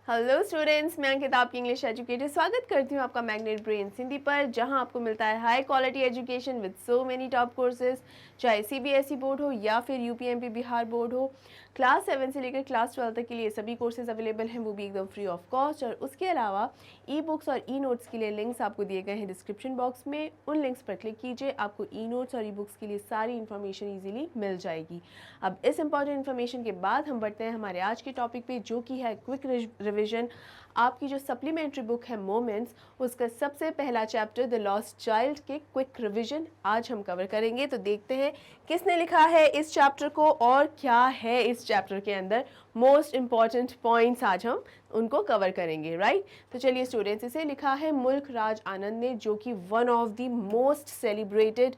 Hello students, मैं अंकिता आपकी English educator स्वागत करती हूँ आपका मैग्नेट ब्रेन हिंदी पर, जहाँ आपको मिलता है high quality education with so many top courses. चाहे सीबीएसई बोर्ड हो या फिर यूपीएमपी बिहार बोर्ड हो, क्लास 7 से लेकर क्लास 12 तक के लिए सभी कोर्सेज अवेलेबल हैं, वो भी एकदम फ्री ऑफ कॉस्ट। और उसके अलावा ई बुक्स और ई नोट्स के लिए लिंक्स आपको दिए गए हैं डिस्क्रिप्शन बॉक्स में। उन लिंक्स पर क्लिक कीजिए, आपको ई नोट्स और ई बुक्स के लिए सारी इन्फॉर्मेशन ईजिली मिल जाएगी। अब इस इंपॉर्टेंट इन्फॉर्मेशन के बाद हम बढ़ते हैं हमारे आज के टॉपिक पे, जो कि है क्विक रिविजन। आपकी जो सप्लीमेंट्री बुक है मोमेंट्स, उसका सबसे पहला चैप्टर द लॉस्ट चाइल्ड के क्विक रिवीजन आज हम कवर करेंगे। तो देखते हैं किसने लिखा है इस चैप्टर को और क्या है इस चैप्टर के अंदर मोस्ट इंपॉर्टेंट पॉइंट्स, आज हम उनको कवर करेंगे, राइट। तो चलिए स्टूडेंट्स, इसे लिखा है मुल्क राज आनंद ने, जो कि one of the most celebrated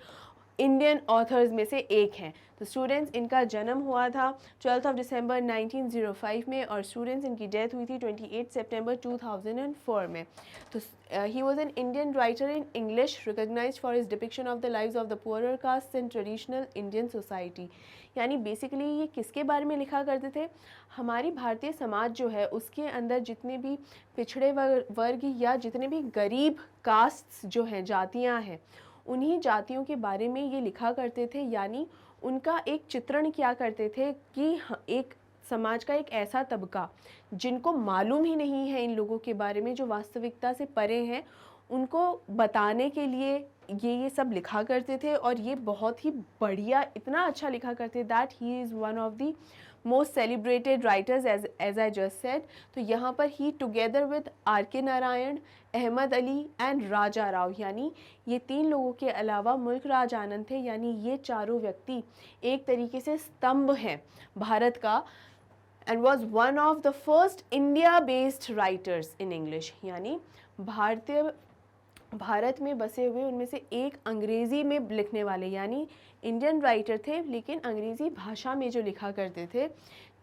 Indian authors में से एक हैं। तो स्टूडेंट्स, इनका जन्म हुआ था 12 दिसंबर 1905 में और स्टूडेंट्स इनकी डेथ हुई थी 28 सितंबर 2004 में। तो he was an Indian writer in English recognized for his depiction of the lives of the poorer caste in traditional Indian society. यानी बेसिकली ये किसके बारे में लिखा करते थे? हमारी भारतीय समाज जो है उसके अंदर जितने भी पिछड़े वर्ग या जितने भी गरीब कास्ट्स जो हैं, जातियाँ हैं, उन्हीं जातियों के बारे में ये लिखा करते थे। यानी उनका एक चित्रण किया करते थे कि एक समाज का एक ऐसा तबका जिनको मालूम ही नहीं है इन लोगों के बारे में, जो वास्तविकता से परे हैं, उनको बताने के लिए ये सब लिखा करते थे। और ये बहुत ही बढ़िया, इतना अच्छा लिखा करते that he is one of the most celebrated writers as I just said. तो यहाँ पर he together with R K Narayan, Ahmed Ali and Raja Rao, यानी ये तीन लोगों के अलावा मुल्क राज आनंद थे। यानी ये चारों व्यक्ति एक तरीके से स्तंभ हैं भारत का, and was one of the first India based writers in English. यानी भारत में बसे हुए उनमें से एक अंग्रेज़ी में लिखने वाले, यानी इंडियन राइटर थे लेकिन अंग्रेज़ी भाषा में जो लिखा करते थे।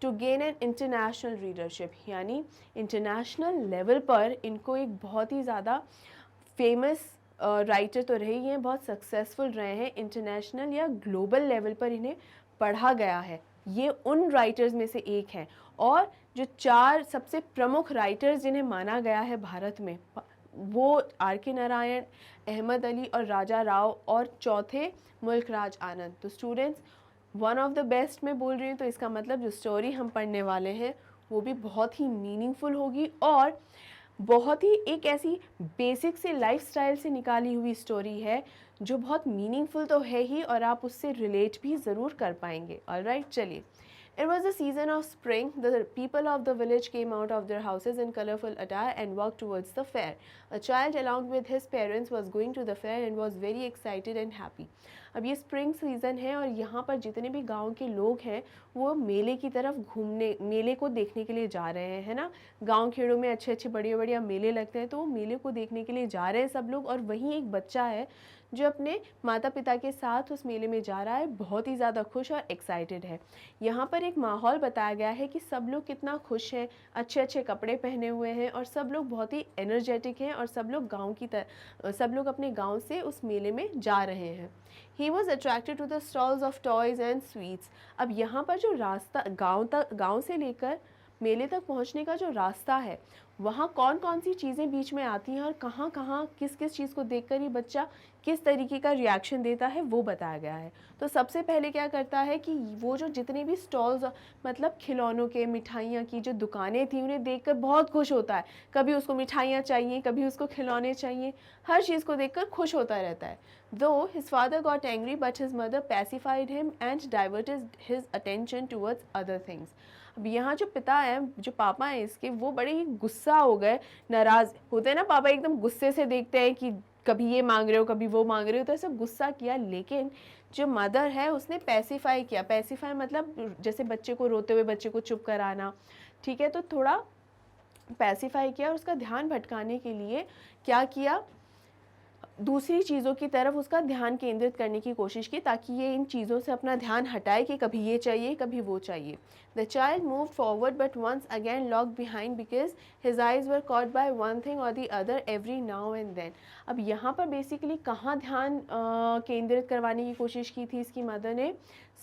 To gain an international readership, यानी इंटरनेशनल लेवल पर इनको एक बहुत ही ज़्यादा फेमस राइटर तो रहे हैं, बहुत सक्सेसफुल रहे हैं। इंटरनेशनल या ग्लोबल लेवल पर इन्हें पढ़ा गया है। ये उन राइटर्स में से एक हैं। और जो चार सबसे प्रमुख राइटर्स जिन्हें माना गया है भारत में, वो आर के नारायण, अहमद अली और राजा राव, और चौथे मुल्क राज आनंद। तो students, one of the best मैं बोल रही हूँ, तो इसका मतलब जो स्टोरी हम पढ़ने वाले हैं वो भी बहुत ही मीनिंगफुल होगी और बहुत ही एक ऐसी बेसिक से लाइफस्टाइल से निकाली हुई स्टोरी है जो बहुत मीनिंगफुल तो है ही, और आप उससे रिलेट भी ज़रूर कर पाएंगे। ऑलराइट, चलिए। It was the season of spring. The people of the village came out of their houses in colorful attire and walked towards the fair. A child along with his parents was going to the fair and was very excited and happy. अब ये spring season है और यहाँ पर जितने भी गांव के लोग हैं वो मेले की तरफ घूमने, मेले को देखने के लिए जा रहे हैं, है ना। गांव खेड़ों में अच्छे अच्छे बढ़िया बढ़िया मेले लगते हैं, तो वो मेले को देखने के लिए जा रहे हैं सब लोग। और वहीं एक बच्चा है जो अपने माता पिता के साथ उस मेले में जा रहा है, बहुत ही ज़्यादा खुश और एक्साइटेड है। यहाँ पर एक माहौल बताया गया है कि सब लोग कितना खुश हैं, अच्छे अच्छे कपड़े पहने हुए हैं और सब लोग बहुत ही एनर्जेटिक हैं और सब लोग सब लोग अपने गांव से उस मेले में जा रहे हैं। He was attracted to the stalls of toys and sweets. अब यहाँ पर जो रास्ता गांव से लेकर मेले तक पहुँचने का जो रास्ता है, वहाँ कौन कौन सी चीज़ें बीच में आती हैं और कहाँ कहाँ किस किस चीज़ को देखकर ये बच्चा किस तरीके का रिएक्शन देता है, वो बताया गया है। तो सबसे पहले क्या करता है कि वो जो जितने भी स्टॉल्स, मतलब खिलौनों के, मिठाइयाँ की जो दुकानें थी, उन्हें देखकर बहुत खुश होता है। कभी उसको मिठाइयाँ चाहिए, कभी उसको खिलौने चाहिए, हर चीज़ को देखकर खुश होता रहता है। Though his father got angry, but his mother pacified him and diverted his attention towards other things. अब यहाँ जो पिता हैं, जो पापा हैं इसके, वो बड़े ही गुस्सा हो गए, नाराज़ होते हैं ना पापा, एकदम गुस्से से देखते हैं कि कभी ये मांग रहे हो कभी वो मांग रहे हो, तो ऐसा गुस्सा किया। लेकिन जो मदर है उसने पैसिफाई किया। पैसिफाई मतलब जैसे बच्चे को, रोते हुए बच्चे को चुप कराना, ठीक है। तो थोड़ा पैसिफाई किया और उसका ध्यान भटकाने के लिए क्या किया, दूसरी चीज़ों की तरफ उसका ध्यान केंद्रित करने की कोशिश की ताकि ये इन चीज़ों से अपना ध्यान हटाए कि कभी ये चाहिए कभी वो चाहिए. The child moved forward but once again locked behind because his eyes were caught by one thing or the other every now and then. अब यहाँ पर बेसिकली कहाँ ध्यान केंद्रित करवाने की कोशिश की थी इसकी मदर ने?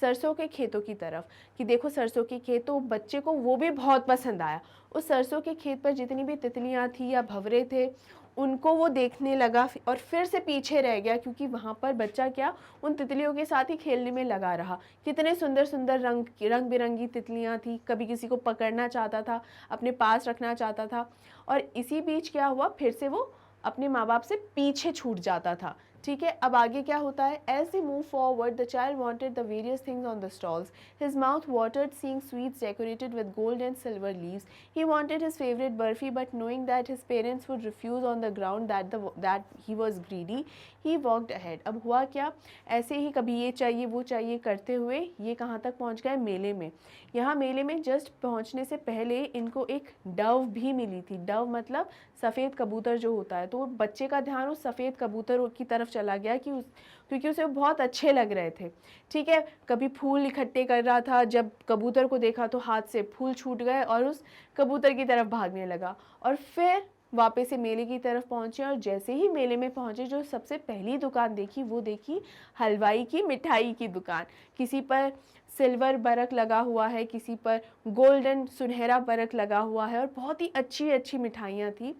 सरसों के खेतों की तरफ, कि देखो सरसों के खेत, तो बच्चे को वो भी बहुत पसंद आया. उस सरसों के खेत पर जितनी भी तितलियाँ थी या भंवरे थे उनको वो देखने लगा और फिर से पीछे रह गया, क्योंकि वहाँ पर बच्चा क्या उन तितलियों के साथ ही खेलने में लगा रहा. कितने सुंदर सुंदर रंग बिरंगी तितलियाँ थी, कभी किसी को पकड़ना चाहता था, अपने पास रखना चाहता था, और इसी बीच क्या हुआ, फिर से वो अपने माँ बाप से पीछे छूट जाता था. ठीक है, अब आगे क्या होता है? As they moved forward, the child wanted the various things on the stalls. His mouth watered seeing sweets decorated with gold and silver leaves. He wanted his favorite burfi, but knowing that his parents would refuse on the ground that he was greedy, he walked ahead. अब हुआ क्या? ऐसे ही कभी ये चाहिए वो चाहिए करते हुए ये कहाँ तक पहुँच गए? मेले में. यहाँ मेले में जस्ट पहुँचने से पहले इनको एक डव भी मिली थी. डव मतलब सफ़ेद कबूतर जो होता है. तो बच्चे का ध्यान उस सफ़ेद कबूतर की तरफ चला गया क्योंकि उसे बहुत अच्छे लग रहे थे. ठीक है, कभी फूल इकट्ठे कर रहा था, जब कबूतर को देखा तो हाथ से फूल छूट गए और उस कबूतर की तरफ भागने लगा. और फिर वापस से मेले की तरफ पहुँचे, और जैसे ही मेले में पहुँचे जो सबसे पहली दुकान देखी वो देखी हलवाई की मिठाई की दुकान. किसी पर सिल्वर बरक लगा हुआ है, किसी पर गोल्डन सुनहरा बरक लगा हुआ है, और बहुत ही अच्छी अच्छी मिठाइयाँ थी.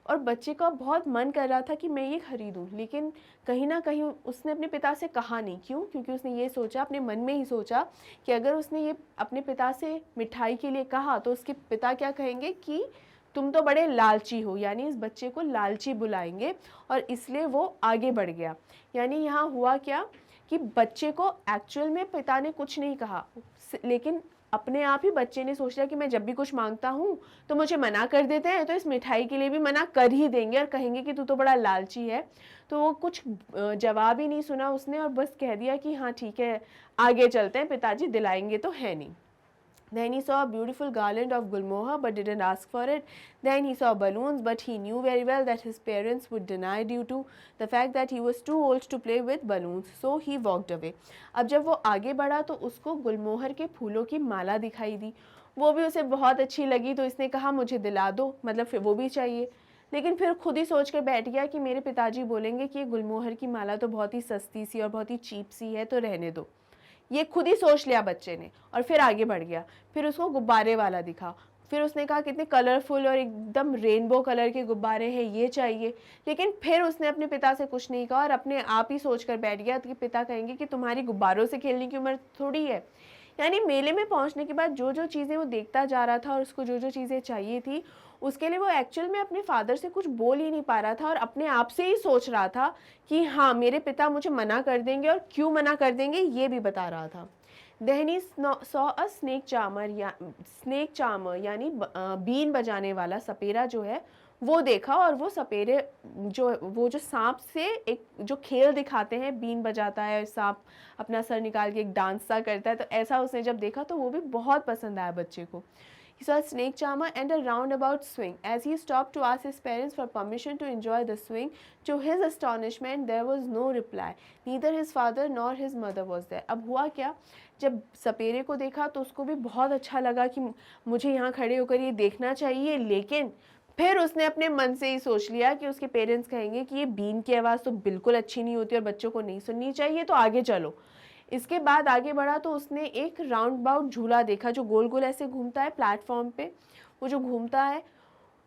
और बच्चे का बहुत मन कर रहा था कि मैं ये ख़रीदूँ, लेकिन कहीं ना कहीं उसने अपने पिता से कहा नहीं. क्यों? क्योंकि उसने ये सोचा, अपने मन में ही सोचा कि अगर उसने ये अपने पिता से मिठाई के लिए कहा तो उसके पिता क्या कहेंगे कि तुम तो बड़े लालची हो, यानी इस बच्चे को लालची बुलाएंगे, और इसलिए वो आगे बढ़ गया. यानी यहाँ हुआ क्या कि बच्चे को एक्चुअल में पिता ने कुछ नहीं कहा, लेकिन अपने आप ही बच्चे ने सोच लिया कि मैं जब भी कुछ मांगता हूँ तो मुझे मना कर देते हैं, तो इस मिठाई के लिए भी मना कर ही देंगे और कहेंगे कि तू तो बड़ा लालची है. तो वो कुछ जवाब ही नहीं सुना उसने, और बस कह दिया कि हाँ ठीक है आगे चलते हैं, पिताजी दिलाएंगे तो है नहीं. Then he saw a beautiful garland of gulmohar but didn't ask for it. Then he saw balloons, but he knew very well that his parents would deny due to the fact that he was too old to play with balloons. So he walked away. अब जब वो आगे बढ़ा तो उसको गुलमोहर के फूलों की माला दिखाई दी. वो भी उसे बहुत अच्छी लगी, तो इसने कहा मुझे दिला दो, मतलब फिर वो भी चाहिए. लेकिन फिर खुद ही सोच कर बैठ गया कि मेरे पिताजी बोलेंगे कि ये गुलमोहर की माला तो बहुत ही सस्ती सी और बहुत ही चीप सी है, तो रहने दो. ये खुद ही सोच लिया बच्चे ने, और फिर आगे बढ़ गया. फिर उसको गुब्बारे वाला दिखा, फिर उसने कहा कितने कलरफुल और एकदम रेनबो कलर के गुब्बारे हैं, ये चाहिए. लेकिन फिर उसने अपने पिता से कुछ नहीं कहा और अपने आप ही सोच कर बैठ गया कि पिता कहेंगे कि तुम्हारी गुब्बारों से खेलने की उम्र थोड़ी है. यानी मेले में पहुंचने के बाद जो जो चीज़ें वो देखता जा रहा था और उसको जो जो चीज़ें चाहिए थी, उसके लिए वो एक्चुअल में अपने फादर से कुछ बोल ही नहीं पा रहा था, और अपने आप से ही सोच रहा था कि हाँ मेरे पिता मुझे मना कर देंगे, और क्यों मना कर देंगे ये भी बता रहा था. Then he saw a snake charmer यानी बीन बजाने वाला सपेरा जो है वो देखा, और वो सपेरे जो सांप से एक जो खेल दिखाते हैं, बीन बजाता है सांप अपना सर निकाल के एक डांस सा करता है, तो ऐसा उसने जब देखा तो वो भी बहुत पसंद आया बच्चे को. He saw a snake charmer and a roundabout swing. As he stopped to ask his parents for permission to enjoy the swing, to his astonishment there was no reply. Neither his father nor his mother was there. अब हुआ क्या, जब सपेरे को देखा तो उसको भी बहुत अच्छा लगा कि मुझे यहाँ खड़े होकर ये देखना चाहिए, लेकिन फिर उसने अपने मन से ही सोच लिया कि उसके पेरेंट्स कहेंगे कि ये बीन की आवाज़ तो बिल्कुल अच्छी नहीं होती और बच्चों को नहीं सुननी चाहिए, तो आगे चलो. इसके बाद आगे बढ़ा तो उसने एक राउंड बाउट झूला देखा जो गोल गोल ऐसे घूमता है प्लेटफॉर्म पे, वो जो घूमता है.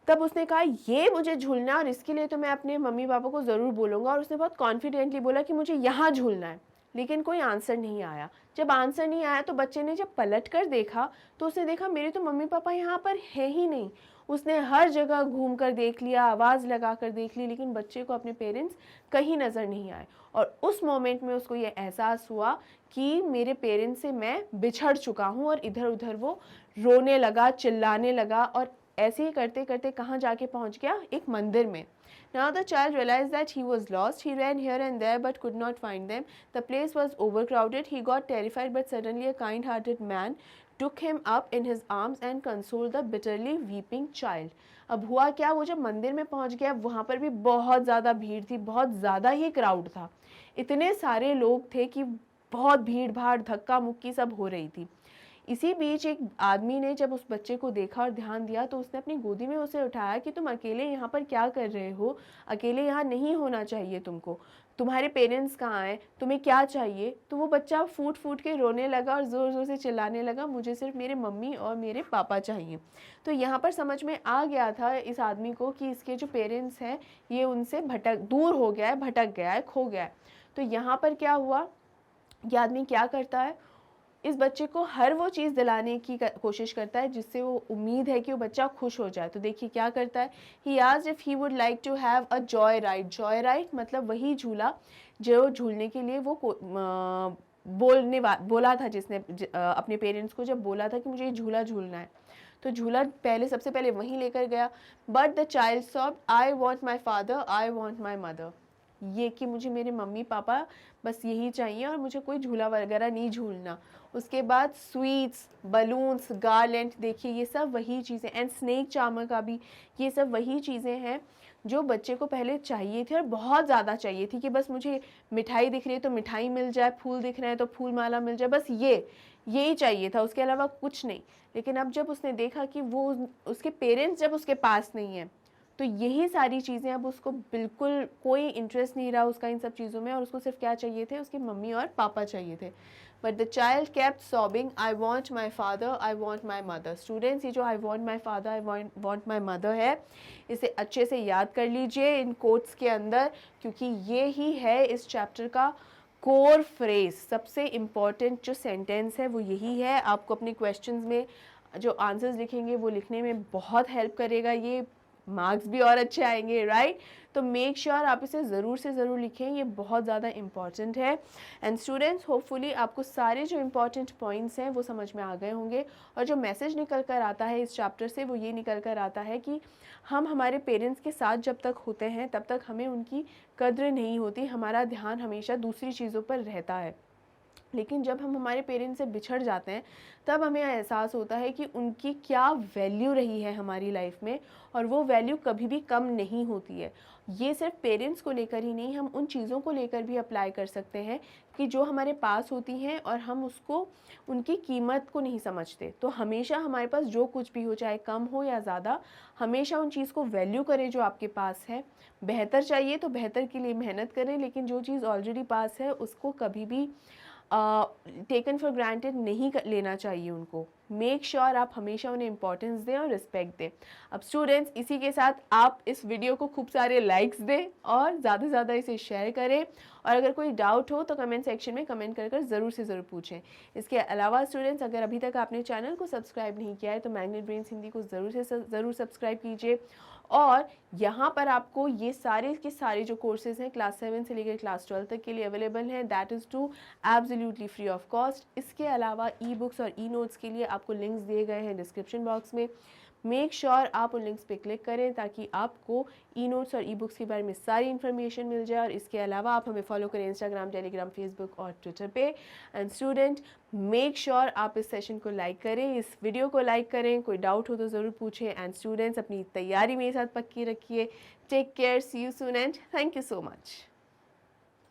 तब उसने कहा ये मुझे झूलना है और इसके लिए तो मैं अपने मम्मी पापा को ज़रूर बोलूँगा, और उसने बहुत कॉन्फिडेंटली बोला कि मुझे यहाँ झूलना है. लेकिन कोई आंसर नहीं आया. जब आंसर नहीं आया तो बच्चे ने जब पलट कर देखा तो उसने देखा मेरे तो मम्मी पापा यहाँ पर है ही नहीं. उसने हर जगह घूम कर देख लिया, आवाज़ लगा कर देख ली, लेकिन बच्चे को अपने पेरेंट्स कहीं नज़र नहीं आए. और उस मोमेंट में उसको ये एहसास हुआ कि मेरे पेरेंट्स से मैं बिछड़ चुका हूँ, और इधर उधर वो रोने लगा, चिल्लाने लगा, और ऐसे ही करते करते कहाँ जाके पहुँच गया, एक मंदिर में. Now the child realized that he was lost. He ran here and there but could not find them. The place was overcrowded. He got terrified, but suddenly a kind-hearted man took him up in his arms and consoled the bitterly weeping child. अब हुआ क्या, वो जब मंदिर में पहुंच गया वहाँ पर भी बहुत ज़्यादा भीड़ थी, बहुत ज़्यादा ही क्राउड था, इतने सारे लोग थे कि बहुत भीड़ भाड़ धक्का मुक्की सब हो रही थी। इसी बीच एक आदमी ने जब उस बच्चे को देखा और ध्यान दिया तो उसने अपनी गोदी में उसे उठाया कि तुम अकेले यहाँ पर क्या कर रहे हो, अकेले यहाँ नहीं होना चाहिए तुमको, तुम्हारे पेरेंट्स कहाँ हैं, तुम्हें क्या चाहिए। तो वो बच्चा फूट फूट के रोने लगा और ज़ोर ज़ोर से चिल्लाने लगा, मुझे सिर्फ मेरे मम्मी और मेरे पापा चाहिए। तो यहाँ पर समझ में आ गया था इस आदमी को कि इसके जो पेरेंट्स हैं ये उनसे दूर हो गया है, भटक गया है, खो गया है। तो यहाँ पर क्या हुआ, ये आदमी क्या करता है, इस बच्चे को हर वो चीज़ दिलाने की कोशिश करता है जिससे वो उम्मीद है कि वो बच्चा खुश हो जाए। तो देखिए क्या करता है, he asked if he would like to have a joy ride. Joy ride मतलब वही झूला जो झूलने के लिए वो बोला था, जिसने अपने पेरेंट्स को जब बोला था कि मुझे ये झूला झूलना है। तो झूला सबसे पहले वहीं लेकर गया। But the child soft, I want my father, I want my mother. ये कि मुझे मेरे मम्मी पापा बस यही चाहिए और मुझे कोई झूला वगैरह नहीं झूलना। उसके बाद स्वीट्स, बलून्स, गार्लैंड, देखिए ये सब वही चीज़ें, एंड स्नेक चार्मर का भी, ये सब वही चीज़ें हैं जो बच्चे को पहले चाहिए थी और बहुत ज़्यादा चाहिए थी कि बस मुझे मिठाई दिख रही है तो मिठाई मिल जाए, फूल दिख रहे हैं तो फूल माला मिल जाए, बस यही चाहिए था, उसके अलावा कुछ नहीं। लेकिन अब जब उसने देखा कि वो उसके पेरेंट्स जब उसके पास नहीं है तो यही सारी चीज़ें अब उसको बिल्कुल कोई इंटरेस्ट नहीं रहा उसका इन सब चीज़ों में, और उसको सिर्फ क्या चाहिए थे, उसकी मम्मी और पापा चाहिए थे। But the child kept sobbing, I want my father, I want my mother. Students, ये जो I want my father, I want my mother है, इसे अच्छे से याद कर लीजिए इन कोट्स के अंदर, क्योंकि ये ही है इस चैप्टर का कोर फ्रेज। सबसे इम्पॉर्टेंट जो सेंटेंस है वो यही है। आपको अपने क्वेश्चंस में जो आंसर्स लिखेंगे वो लिखने में बहुत हेल्प करेगा, ये मार्क्स भी और अच्छे आएंगे, राइट। तो मेक श्योर आप इसे ज़रूर से ज़रूर लिखें, ये बहुत ज़्यादा इंपॉर्टेंट है। एंड स्टूडेंट्स, होपफुली आपको सारे जो इंपॉर्टेंट पॉइंट्स हैं वो समझ में आ गए होंगे, और जो मैसेज निकल कर आता है इस चैप्टर से वो ये निकल कर आता है कि हम हमारे पेरेंट्स के साथ जब तक होते हैं तब तक हमें उनकी कद्र नहीं होती, हमारा ध्यान हमेशा दूसरी चीज़ों पर रहता है। लेकिन जब हम हमारे पेरेंट्स से बिछड़ जाते हैं तब हमें एहसास होता है कि उनकी क्या वैल्यू रही है हमारी लाइफ में, और वो वैल्यू कभी भी कम नहीं होती है। ये सिर्फ पेरेंट्स को लेकर ही नहीं, हम उन चीज़ों को लेकर भी अप्लाई कर सकते हैं कि जो हमारे पास होती हैं और हम उसको उनकी कीमत को नहीं समझते। तो हमेशा हमारे पास जो कुछ भी हो, चाहे कम हो या ज़्यादा, हमेशा उन चीज़ को वैल्यू करें जो आपके पास है। बेहतर चाहिए तो बेहतर के लिए मेहनत करें, लेकिन जो चीज़ ऑलरेडी पास है उसको कभी भी टेकन फॉर ग्रांटेड नहीं लेना चाहिए उनको। मेक श्योर आप हमेशा उन्हें इंपॉर्टेंस दें और रिस्पेक्ट दें। अब स्टूडेंट्स, इसी के साथ आप इस वीडियो को खूब सारे लाइक्स दें और ज़्यादा से ज़्यादा इसे शेयर करें, और अगर कोई डाउट हो तो कमेंट सेक्शन में कमेंट कर ज़रूर से ज़रूर पूछें। इसके अलावा स्टूडेंट्स, अगर अभी तक आपने चैनल को सब्सक्राइब नहीं किया है तो मैग्नेट ब्रेन्स हिंदी को ज़रूर सब्सक्राइब कीजिए, और यहाँ पर आपको ये सारे के सारे जो कोर्सेज़ हैं क्लास 7 से लेकर क्लास 12 तक के लिए अवेलेबल हैं, that is to absolutely free of cost. इसके अलावा ई बुक्स और ई नोट्स के लिए आपको लिंक्स दिए गए हैं डिस्क्रिप्शन बॉक्स में। मेक श्योर आप उन लिंक्स पे क्लिक करें ताकि आपको ई नोट्स और ई बुक्स के बारे में सारी इन्फॉर्मेशन मिल जाए, और इसके अलावा आप हमें फॉलो करें इंस्टाग्राम, टेलीग्राम, फेसबुक और ट्विटर पे। एंड स्टूडेंट, मेक श्योर आप इस सेशन को लाइक करें, इस वीडियो को लाइक करें, कोई डाउट हो तो ज़रूर पूछें। एंड स्टूडेंट्स, अपनी तैयारी मेरे साथ पक्की रखिए। Take care, see you soon and thank you so much.